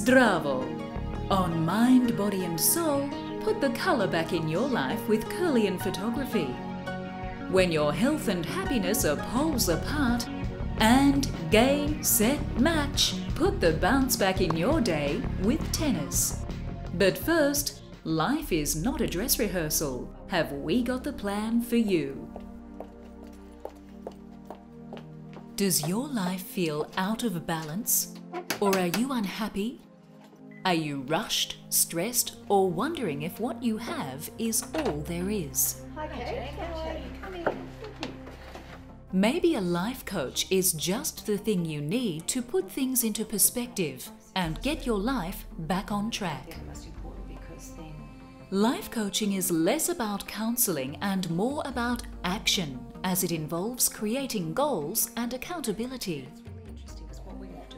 Zdravo! On Mind, Body and Soul, put the colour back in your life with Kirlian Photography. When your health and happiness are poles apart, and game, set, match, put the bounce back in your day with tennis. But first, life is not a dress rehearsal. Have we got the plan for you? Does your life feel out of balance? Or are you unhappy? Are you rushed, stressed, or wondering if what you have is all there is? Hi, Kate. Come in. Maybe a life coach is just the thing you need to put things into perspective and get your life back on track. Life coaching is less about counselling and more about action, as it involves creating goals and accountability.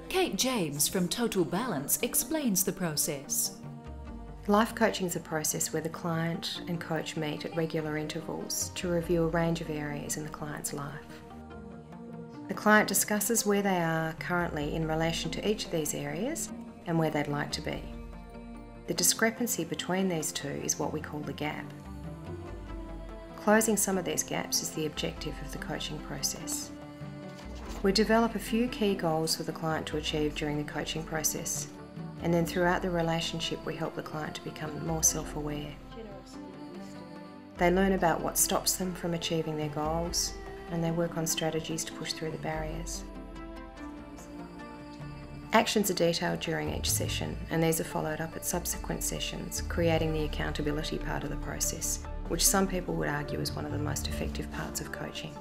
Kate James from Total Balance explains the process. Life coaching is a process where the client and coach meet at regular intervals to review a range of areas in the client's life. The client discusses where they are currently in relation to each of these areas and where they'd like to be. The discrepancy between these two is what we call the gap. Closing some of these gaps is the objective of the coaching process. We develop a few key goals for the client to achieve during the coaching process, and then throughout the relationship we help the client to become more self-aware. They learn about what stops them from achieving their goals, and they work on strategies to push through the barriers. Actions are detailed during each session, and these are followed up at subsequent sessions, creating the accountability part of the process, which some people would argue is one of the most effective parts of coaching.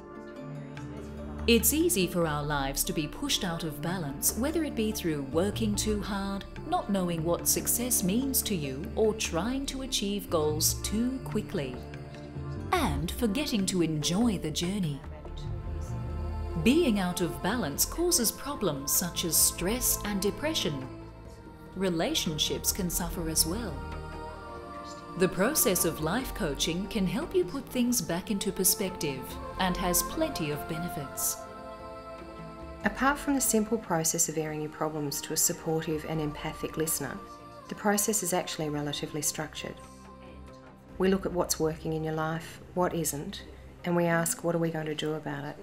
It's easy for our lives to be pushed out of balance, whether it be through working too hard, not knowing what success means to you, or trying to achieve goals too quickly, and forgetting to enjoy the journey. Being out of balance causes problems such as stress and depression. Relationships can suffer as well. The process of life coaching can help you put things back into perspective and has plenty of benefits. Apart from the simple process of airing your problems to a supportive and empathic listener, the process is actually relatively structured. We look at what's working in your life, what isn't, and we ask, what are we going to do about it?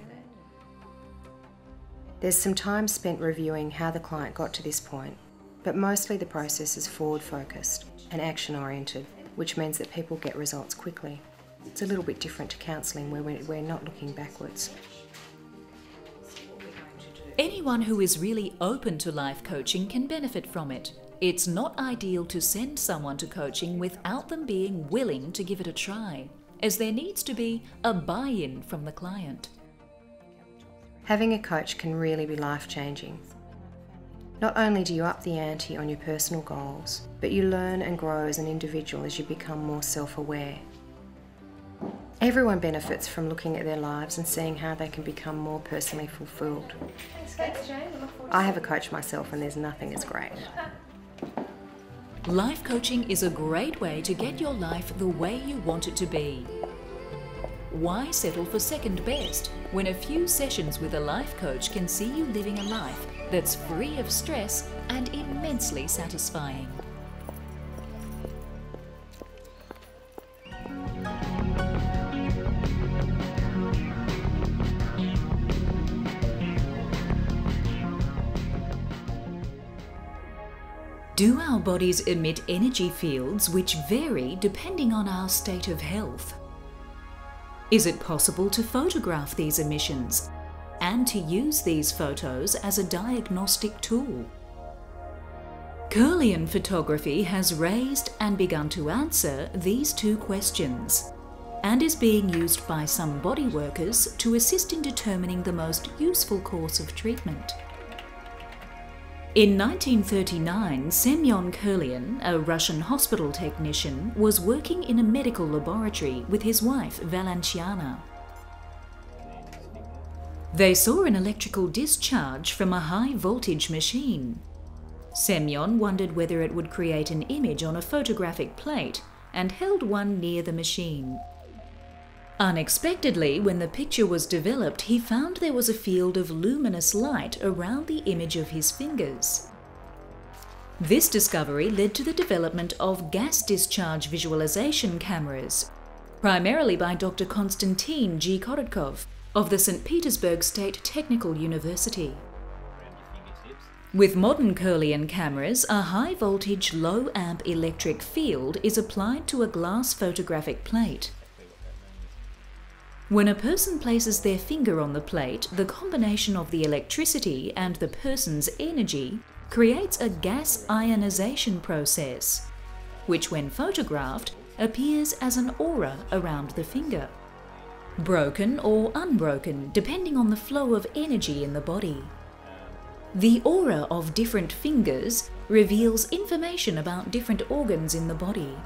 There's some time spent reviewing how the client got to this point, but mostly the process is forward-focused and action-oriented, which means that people get results quickly. It's a little bit different to counselling where we're not looking backwards. Anyone who is really open to life coaching can benefit from it. It's not ideal to send someone to coaching without them being willing to give it a try, as there needs to be a buy-in from the client. Having a coach can really be life-changing. Not only do you up the ante on your personal goals, but you learn and grow as an individual as you become more self-aware. Everyone benefits from looking at their lives and seeing how they can become more personally fulfilled. I have a coach myself and there's nothing as great. Life coaching is a great way to get your life the way you want it to be. Why settle for second best when a few sessions with a life coach can see you living a life that's free of stress and immensely satisfying? Do our bodies emit energy fields which vary depending on our state of health? Is it possible to photograph these emissions and to use these photos as a diagnostic tool? Kirlian Photography has raised and begun to answer these two questions and is being used by some body workers to assist in determining the most useful course of treatment. In 1939, Semyon Kirlian, a Russian hospital technician, was working in a medical laboratory with his wife, Valentiana. They saw an electrical discharge from a high-voltage machine. Semyon wondered whether it would create an image on a photographic plate and held one near the machine. Unexpectedly, when the picture was developed, he found there was a field of luminous light around the image of his fingers. This discovery led to the development of gas discharge visualization cameras, primarily by Dr. Konstantin G. Korotkov of the St. Petersburg State Technical University. With modern Kirlian cameras, a high-voltage, low-amp electric field is applied to a glass photographic plate. When a person places their finger on the plate, the combination of the electricity and the person's energy creates a gas ionization process, which when photographed appears as an aura around the finger, broken or unbroken depending on the flow of energy in the body. The aura of different fingers reveals information about different organs in the body.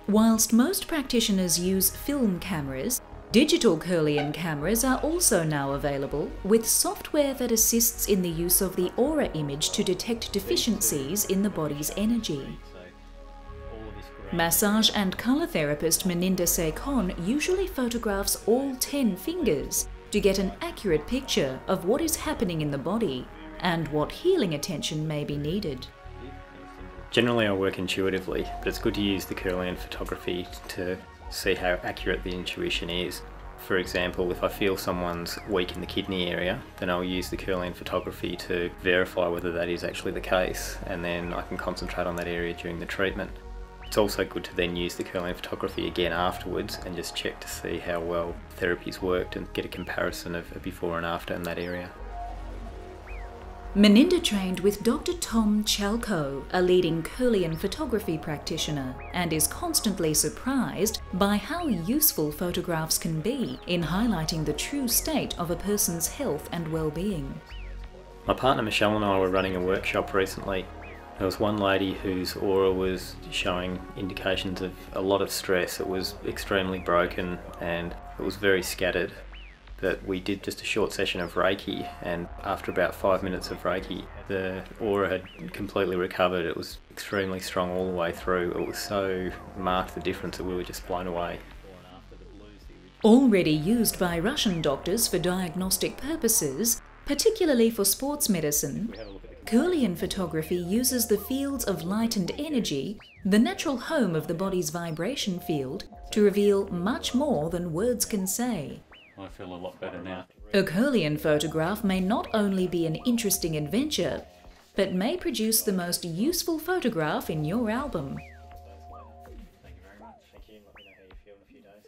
Whilst most practitioners use film cameras, digital Kirlian cameras are also now available with software that assists in the use of the aura image to detect deficiencies in the body's energy. Massage and colour therapist Meninda Sekon usually photographs all 10 fingers to get an accurate picture of what is happening in the body and what healing attention may be needed. Generally I work intuitively, but it's good to use the Kirlian photography to see how accurate the intuition is. For example, if I feel someone's weak in the kidney area, then I'll use the Kirlian photography to verify whether that is actually the case, and then I can concentrate on that area during the treatment. It's also good to then use the Kirlian photography again afterwards and just check to see how well therapy's worked and get a comparison of before and after in that area. Meninda trained with Dr. Tom Chalko, a leading Kirlian photography practitioner, and is constantly surprised by how useful photographs can be in highlighting the true state of a person's health and well-being. My partner Michelle and I were running a workshop recently. There was one lady whose aura was showing indications of a lot of stress. It was extremely broken and it was very scattered. But we did just a short session of Reiki, and after about 5 minutes of Reiki, the aura had completely recovered. It was extremely strong all the way through. It was so marked the difference that we were just blown away. Already used by Russian doctors for diagnostic purposes, particularly for sports medicine, Kirlian photography uses the fields of light and energy, the natural home of the body's vibration field, to reveal much more than words can say. I feel a lot better now. A Kirlian photograph may not only be an interesting adventure, but may produce the most useful photograph in your album. Thank you very much. Thank you. Let me know how you feel in a few days.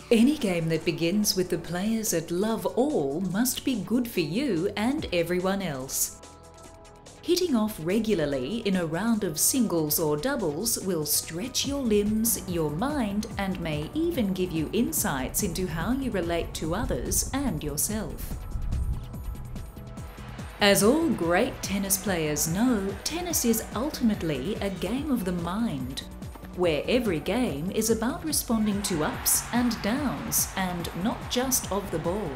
Any game that begins with the players at love all must be good for you and everyone else. Hitting off regularly in a round of singles or doubles will stretch your limbs, your mind, and may even give you insights into how you relate to others and yourself. As all great tennis players know, tennis is ultimately a game of the mind, where every game is about responding to ups and downs, and not just of the ball.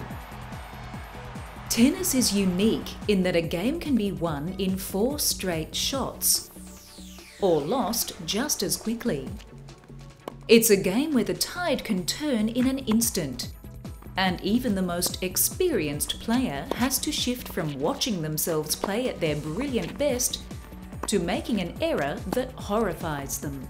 Tennis is unique in that a game can be won in 4 straight shots, or lost just as quickly. It's a game where the tide can turn in an instant, and even the most experienced player has to shift from watching themselves play at their brilliant best to making an error that horrifies them.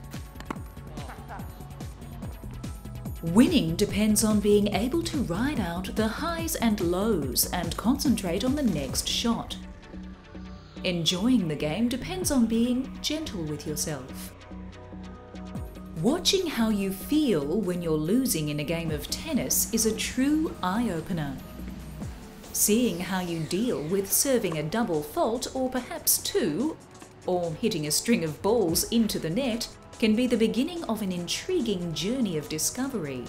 Winning depends on being able to ride out the highs and lows and concentrate on the next shot. Enjoying the game depends on being gentle with yourself. Watching how you feel when you're losing in a game of tennis is a true eye-opener. Seeing how you deal with serving a double fault, or perhaps 2, or hitting a string of balls into the net, can be the beginning of an intriguing journey of discovery,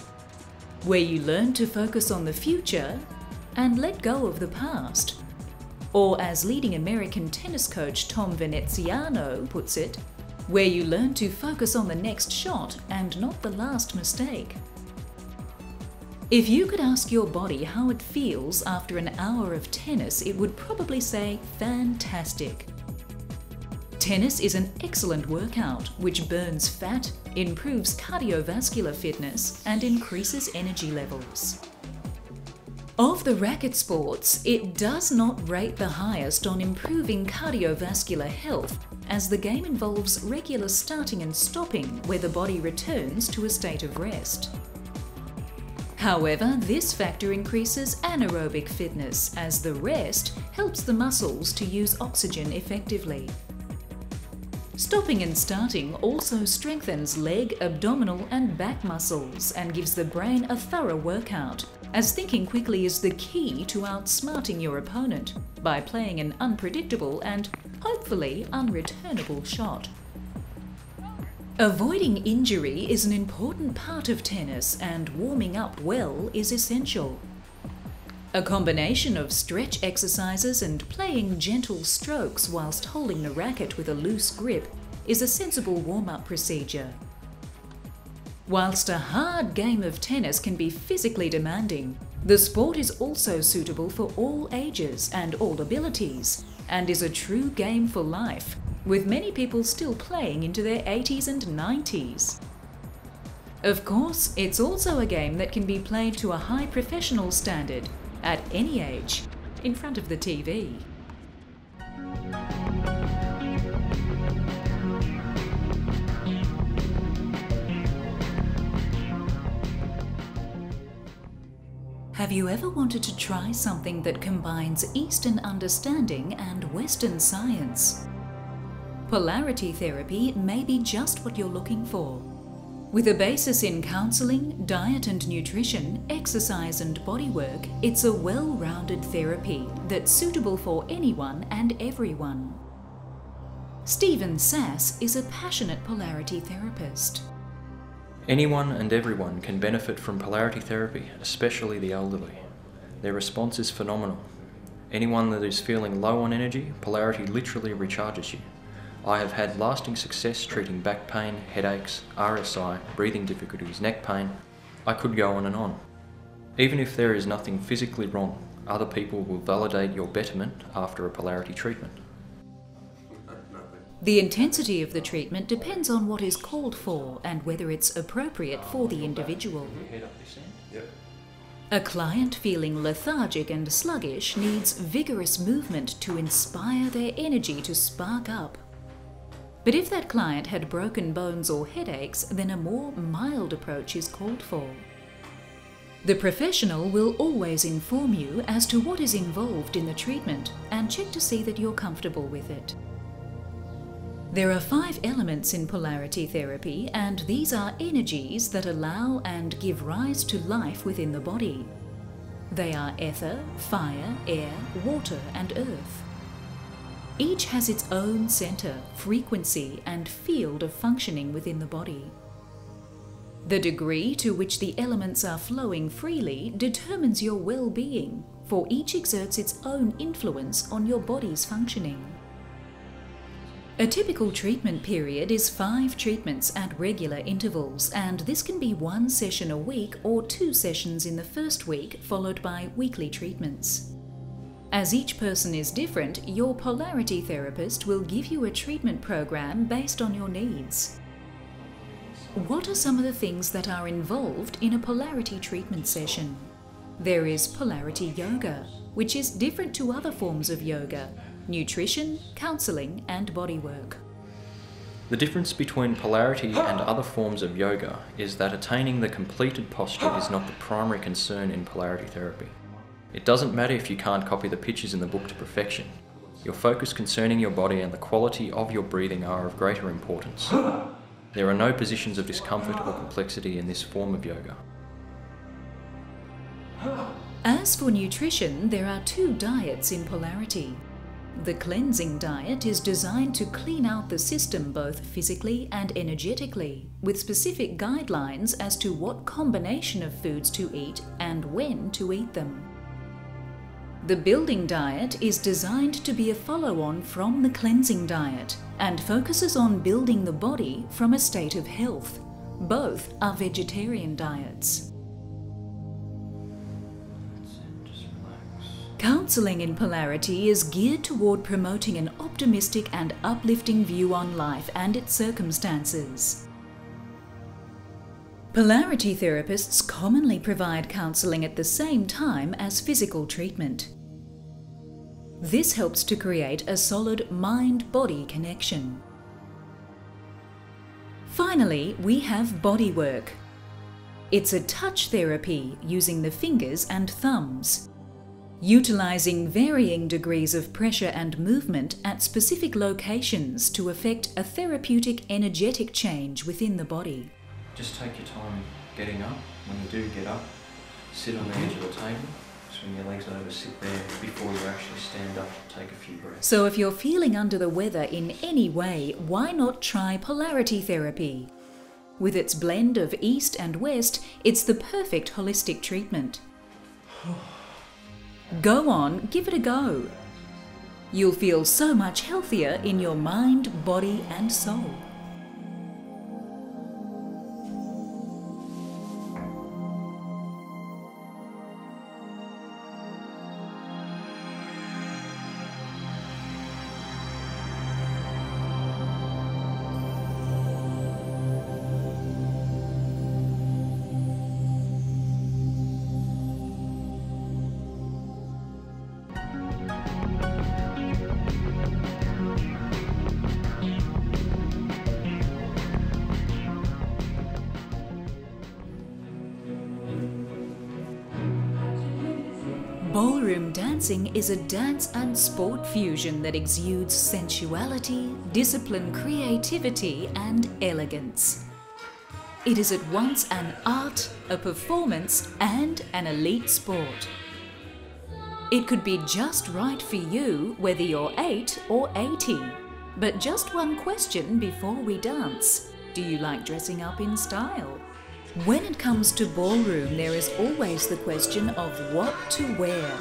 where you learn to focus on the future and let go of the past. Or as leading American tennis coach Tom Veneziano puts it, where you learn to focus on the next shot and not the last mistake. If you could ask your body how it feels after an hour of tennis, it would probably say, fantastic. Tennis is an excellent workout which burns fat, improves cardiovascular fitness, and increases energy levels. Of the racket sports, it does not rate the highest on improving cardiovascular health, as the game involves regular starting and stopping where the body returns to a state of rest. However, this factor increases anaerobic fitness, as the rest helps the muscles to use oxygen effectively. Stopping and starting also strengthens leg, abdominal and back muscles and gives the brain a thorough workout, as thinking quickly is the key to outsmarting your opponent by playing an unpredictable and hopefully unreturnable shot. Avoiding injury is an important part of tennis, and warming up well is essential. A combination of stretch exercises and playing gentle strokes whilst holding the racket with a loose grip is a sensible warm-up procedure. Whilst a hard game of tennis can be physically demanding, the sport is also suitable for all ages and all abilities, and is a true game for life, with many people still playing into their 80s and 90s. Of course, it's also a game that can be played to a high professional standard at any age, in front of the TV. Have you ever wanted to try something that combines Eastern understanding and Western science? Polarity therapy may be just what you're looking for. With a basis in counselling, diet and nutrition, exercise and bodywork, it's a well-rounded therapy that's suitable for anyone and everyone. Stephen Sass is a passionate polarity therapist. Anyone and everyone can benefit from polarity therapy, especially the elderly. Their response is phenomenal. Anyone that is feeling low on energy, polarity literally recharges you. I have had lasting success treating back pain, headaches, RSI, breathing difficulties, neck pain. I could go on and on. Even if there is nothing physically wrong, other people will validate your betterment after a polarity treatment. The intensity of the treatment depends on what is called for and whether it's appropriate for the individual. A client feeling lethargic and sluggish needs vigorous movement to inspire their energy to spark up. But if that client had broken bones or headaches, then a more mild approach is called for. The professional will always inform you as to what is involved in the treatment and check to see that you're comfortable with it. There are 5 elements in polarity therapy, and these are energies that allow and give rise to life within the body. They are ether, fire, air, water, and earth. Each has its own centre, frequency, and field of functioning within the body. The degree to which the elements are flowing freely determines your well-being, for each exerts its own influence on your body's functioning. A typical treatment period is 5 treatments at regular intervals, and this can be 1 session a week or 2 sessions in the first week, followed by weekly treatments. As each person is different, your polarity therapist will give you a treatment program based on your needs. What are some of the things that are involved in a polarity treatment session? There is polarity yoga, which is different to other forms of yoga, nutrition, counselling, and bodywork. The difference between polarity and other forms of yoga is that attaining the completed posture is not the primary concern in polarity therapy. It doesn't matter if you can't copy the pictures in the book to perfection. Your focus concerning your body and the quality of your breathing are of greater importance. There are no positions of discomfort or complexity in this form of yoga. As for nutrition, there are 2 diets in polarity. The cleansing diet is designed to clean out the system both physically and energetically, with specific guidelines as to what combination of foods to eat and when to eat them. The building diet is designed to be a follow-on from the cleansing diet and focuses on building the body from a state of health. Both are vegetarian diets. Counselling in Polarity is geared toward promoting an optimistic and uplifting view on life and its circumstances. Polarity therapists commonly provide counselling at the same time as physical treatment. This helps to create a solid mind-body connection. Finally, we have bodywork. It's a touch therapy using the fingers and thumbs, utilizing varying degrees of pressure and movement at specific locations to effect a therapeutic energetic change within the body. Just take your time getting up. When you do get up, sit on the edge of the table, swing your legs over, sit there before you actually stand up, take a few breaths. So if you're feeling under the weather in any way, why not try polarity therapy? With its blend of East and West, it's the perfect holistic treatment. Go on, give it a go. You'll feel so much healthier in your mind, body and soul. Ballroom dancing is a dance and sport fusion that exudes sensuality, discipline, creativity, and elegance. It is at once an art, a performance, and an elite sport. It could be just right for you whether you're 8 or 80. But just one question before we dance. Do you like dressing up in style? When it comes to ballroom, there is always the question of what to wear.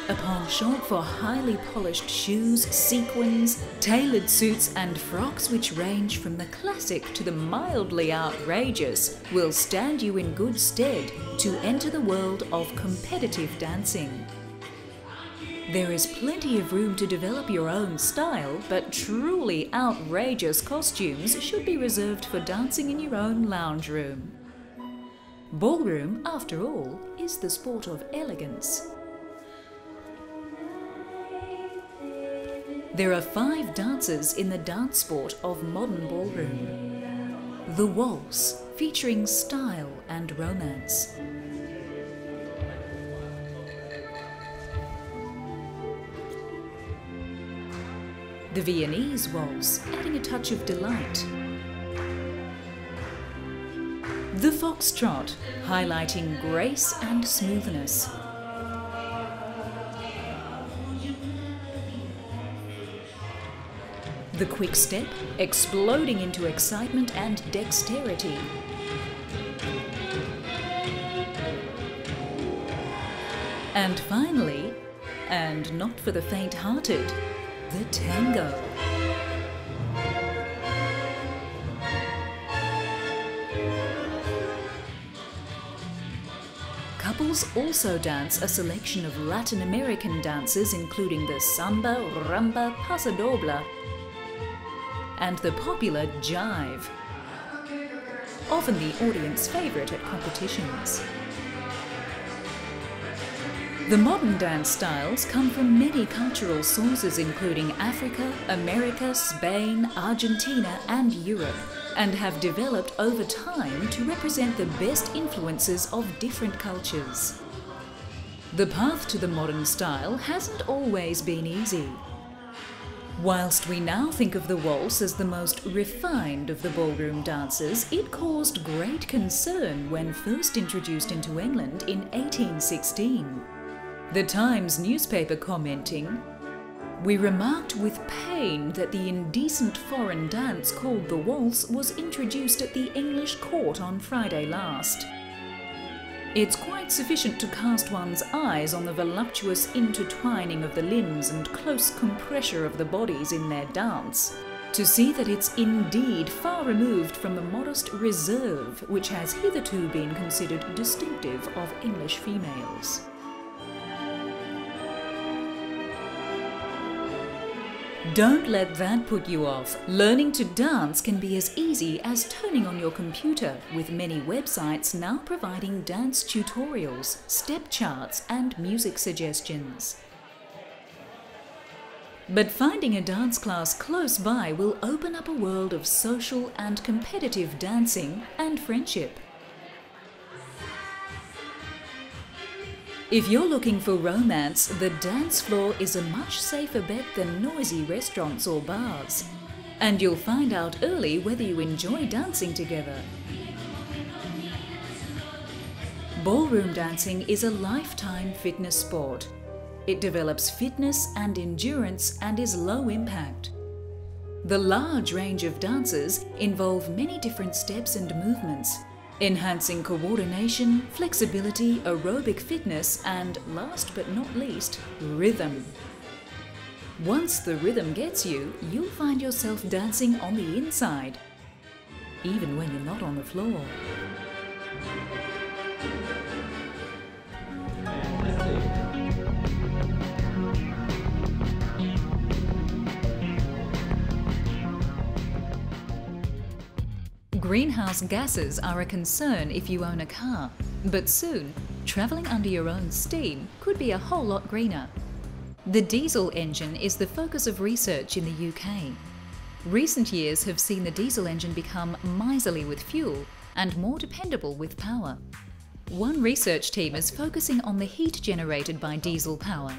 A penchant for highly polished shoes, sequins, tailored suits and frocks which range from the classic to the mildly outrageous will stand you in good stead to enter the world of competitive dancing. There is plenty of room to develop your own style, but truly outrageous costumes should be reserved for dancing in your own lounge room. Ballroom, after all, is the sport of elegance. There are 5 dances in the dance sport of modern ballroom. The waltz, featuring style and romance. The Viennese waltz, adding a touch of delight. The foxtrot, highlighting grace and smoothness. The quick step, exploding into excitement and dexterity. And finally, and not for the faint-hearted, the tango. Couples also dance a selection of Latin American dances including the samba, rumba, pasodoble, and the popular jive, often the audience favourite at competitions. The modern dance styles come from many cultural sources including Africa, America, Spain, Argentina and Europe, and have developed over time to represent the best influences of different cultures. The path to the modern style hasn't always been easy. Whilst we now think of the waltz as the most refined of the ballroom dances, it caused great concern when first introduced into England in 1816. The Times newspaper commenting, "We remarked with pain that the indecent foreign dance called the waltz was introduced at the English court on Friday last. It's quite sufficient to cast one's eyes on the voluptuous intertwining of the limbs and close compressure of the bodies in their dance, to see that it's indeed far removed from the modest reserve which has hitherto been considered distinctive of English females." Don't let that put you off. Learning to dance can be as easy as turning on your computer, with many websites now providing dance tutorials, step charts, and music suggestions. But finding a dance class close by will open up a world of social and competitive dancing and friendship. If you're looking for romance, the dance floor is a much safer bet than noisy restaurants or bars. And you'll find out early whether you enjoy dancing together. Ballroom dancing is a lifetime fitness sport. It develops fitness and endurance and is low impact. The large range of dances involve many different steps and movements, enhancing coordination, flexibility, aerobic fitness, and last but not least, rhythm. Once the rhythm gets you, you'll find yourself dancing on the inside, even when you're not on the floor. Greenhouse gases are a concern if you own a car, but soon, travelling under your own steam could be a whole lot greener. The diesel engine is the focus of research in the UK. Recent years have seen the diesel engine become miserly with fuel and more dependable with power. One research team is focusing on the heat generated by diesel power.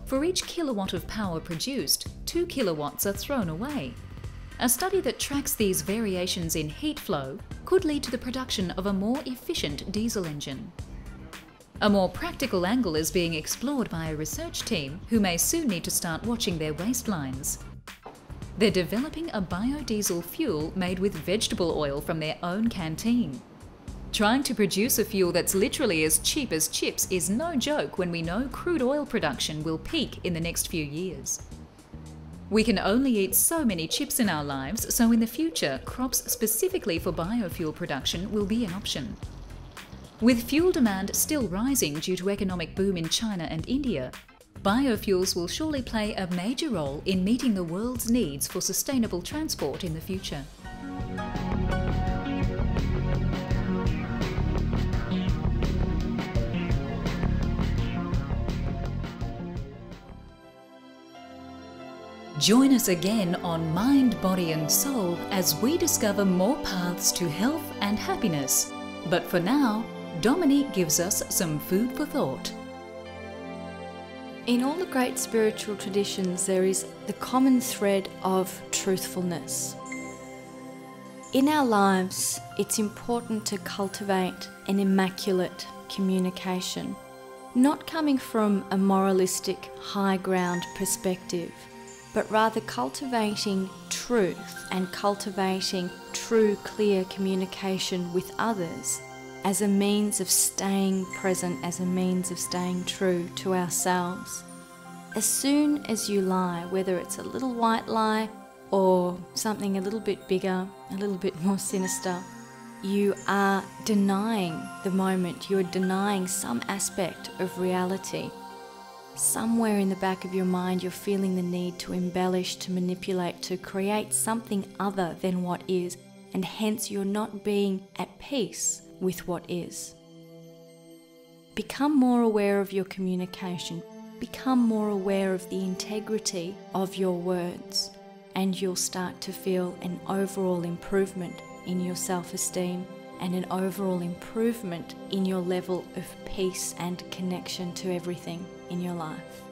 For each kilowatt of power produced, 2 kilowatts are thrown away. A study that tracks these variations in heat flow could lead to the production of a more efficient diesel engine. A more practical angle is being explored by a research team who may soon need to start watching their waistlines. They're developing a biodiesel fuel made with vegetable oil from their own canteen. Trying to produce a fuel that's literally as cheap as chips is no joke when we know crude oil production will peak in the next few years. We can only eat so many chips in our lives, so in the future, crops specifically for biofuel production will be an option. With fuel demand still rising due to economic boom in China and India, biofuels will surely play a major role in meeting the world's needs for sustainable transport in the future. Join us again on Mind, Body and Soul as we discover more paths to health and happiness. But for now, Dominique gives us some food for thought. In all the great spiritual traditions, there is the common thread of truthfulness. In our lives, it's important to cultivate an immaculate communication, not coming from a moralistic, high ground perspective, but rather cultivating truth and cultivating true, clear communication with others as a means of staying present, as a means of staying true to ourselves. As soon as you lie, whether it's a little white lie or something a little bit bigger, a little bit more sinister, you are denying the moment, you're denying some aspect of reality. Somewhere in the back of your mind, you're feeling the need to embellish, to manipulate, to create something other than what is, and hence you're not being at peace with what is. Become more aware of your communication. Become more aware of the integrity of your words, and you'll start to feel an overall improvement in your self-esteem and an overall improvement in your level of peace and connection to everything in your life.